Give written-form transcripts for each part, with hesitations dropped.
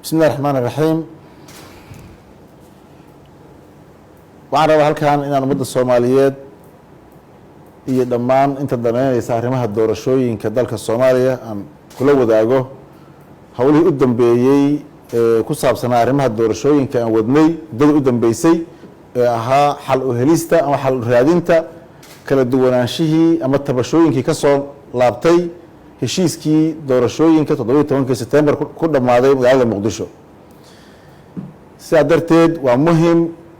بسم الله الرحمن الرحيم. waxaan rabaa halkan inaan ummadda Soomaaliyeed iyo dhammaan inta daneynaysa arrimaha doorashooyinka dalka Soomaaliya aan kula wadaago hawlihii u dambeeyay ku saabsan arrimaha doorashooyinka aan wadnay dad u dambeysay ahaa xal u helista ama xal u raadinta kala duwanaanshihii ama tabashooyinkii ka soo laabtay heshiiskii doorashooyinka 17 September ku dhamaaday magaalada Muqdisho. sidaa darteed waa muhiim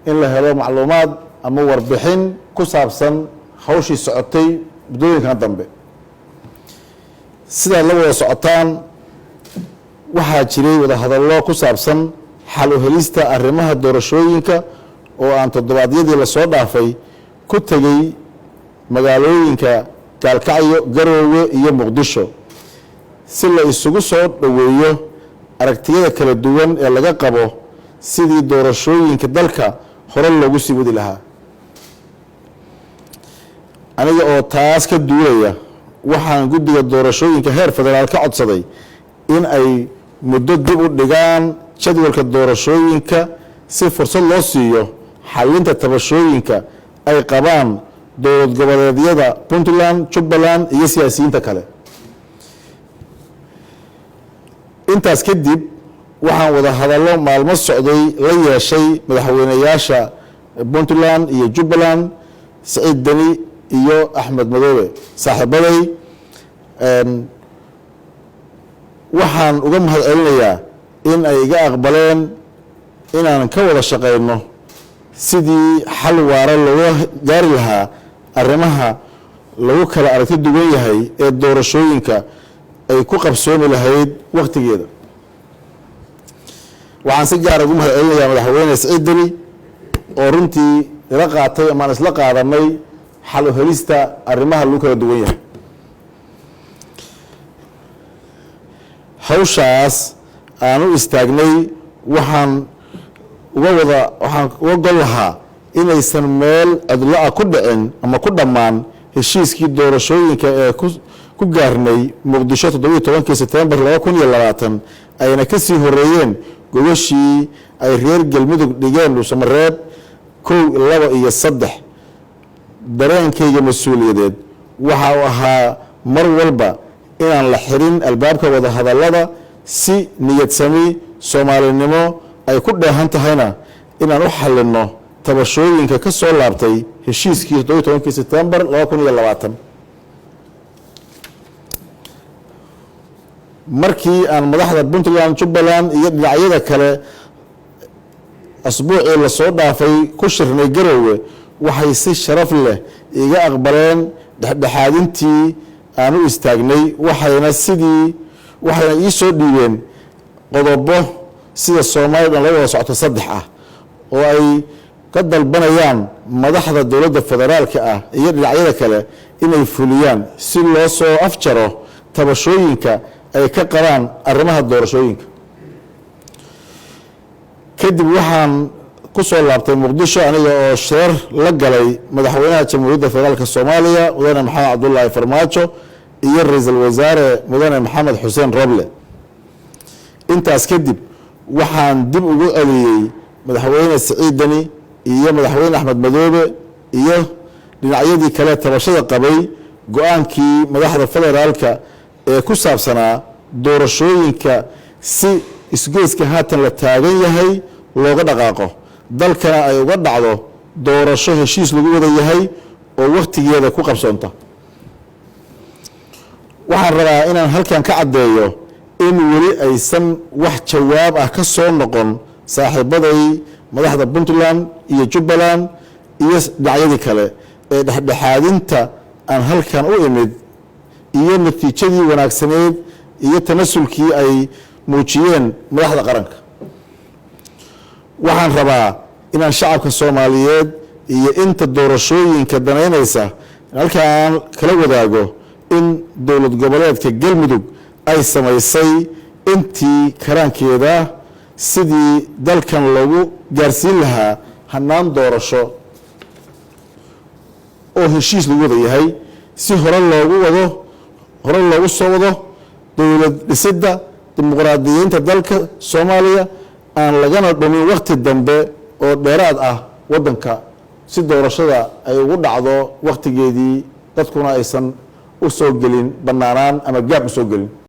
in la helo macluumaad ama warbixin ku saabsan hawshii socotay muddooyinkan dambe. sidaa la wada socotaan waxaa jiray wada hadallo ku saabsan xal u helista arrimaha doorashooyinka oo aan toddobaadyadii la soo dhaafay ku tagay magaalooyinka Gaalkacyo, Garowe iyo Muqdisho si la isugu soo dhaweeyo aragtiyada kala duwan ee laga qabo sidii doorashooyinka dalka hore loogu sii wadi lahaa. aniga oo taas ka duulaya waxaan guddiga doorashooyinka heer federaal ka codsaday in ay muddo dib u dhigaan jadwalka doorashooyinka si fursad loo siiyo xalinta tabashooyinka ay qabaan dowlad goboleedyada Puntland, Jubbaland iyo siyaasiyiinta kale. intaas kadib waxaan wada hadallo maalmo socday la yeeshay madaxweynayaasha Puntland iyo Jubbaland, Saciid Dani iyo Axmed Madoobe saaxiibaday. waxaan uga mahadcelinayaa in ay iga aqbaleen inaan ka wada shaqeyno sidii xal waara looga gaari lahaa arrimaha lagu kala aragti duwan yahay ee doorashooyinka ay ku qabsoomi lahayd waqtigeeda. waxaan si gaar ah ugu mahadcelinayaa madaxweyne Saciid Dani oo runtii ila qaatay ama aan isla qaadanay xal u helista arrimaha lagu kala duwan yahay. hawshaas aan u istaagnay waxaan uga gol lahaa inaysan meel cidlo ah ku dhicin ama ku dhammaan heshiiskii doorashooyinka ee ku gaarnay Muqdisho 17 September 2020 ayna ka sii horeeyeen gogashii ay reer Galmudug dhigeen Dhuusamareeb 1, 2 iyo 3. dareenkayga mas'uuliyadeed waxa uu ahaa mar walba inaan la xirin albaabka wada hadallada si niyad sami Soomaalinimo ay ku dheehan tahayna inaan u xalino tabashooyinka ka soo laabtay heshiiskii 17 September 2020. markii aan madaxda Puntland, Jubbaland iyo dhinacyada kale asbuucii la soo dhaafay ku shirnay Garowe waxay si sharaf leh iga aqbaleen dhexdhexaadintii aan u istaagnay waxayna ii soo dhiibeen qodobo sida Soomaaliya la wada socoto 3 ah oo ay ka dalbanayaan madaxda dowladda federaalka ah iyo dhinacyada kale inay fuliyaan si loo soo afjaro tabashooyinka ay ka qabaan arrimaha doorashooyinka. kadib waxaan ku soo laabtay Muqdisho aniga oo shir la galay madaxweynaha Jamhuuriyadda Federaalka Soomaaliya Mudane Maxamed Cabdullaahi Farmaajo iyo ra'iisul wasaare Mudane Maxamed Xuseen Roble. intaas kadib waxaan dib ugu celiyay madaxweyne Saciid Dani iyo madaxweyne Axmed Madoobe iyo dhinacyadii kale tabashada qabay go'aankii madaxda federaalka ee ku saabsanaa doorashooyinka si isgoyska haatan la taagan yahay looga dhaqaaqo dalkana ay uga dhacdo doorasho heshiis lagu wada yahay oo waqtigeeda ku qabsoonta. waxaan rabaa inaan halkan ka caddeeyo in weli aysan wax jawaab ah ka soo noqon saaxiibaday madaxda Puntland iyo Jubbaland iyo dhinacyadii kale ee dhexdhexaadinta aan halkan u imid iyo natiijadii wanaagsaneed iyo tanasulkii ay muujiyeen madaxda qaranka. waxaan rabaa inaan shacabka Soomaaliyeed iyo inta doorashooyinka daneynaysa halkan kala wadaago in dowlad goboleedka Galmudug ay samaysay intii karaankeeda sidii dalkan lagu gaarsiin lahaa hanaan doorasho oo heshiis lagu wada yahay si hore loogu soo wado dowlad dhisidda dimuqraadiyiinta dalka Soomaaliya aan lagana dhumin waqti dambe oo dheeraad ah wadanka si doorashada ay ugu dhacdo waqtigeedii dadkuna aysan u soo gelin banaanaan ama gaab u soo gelin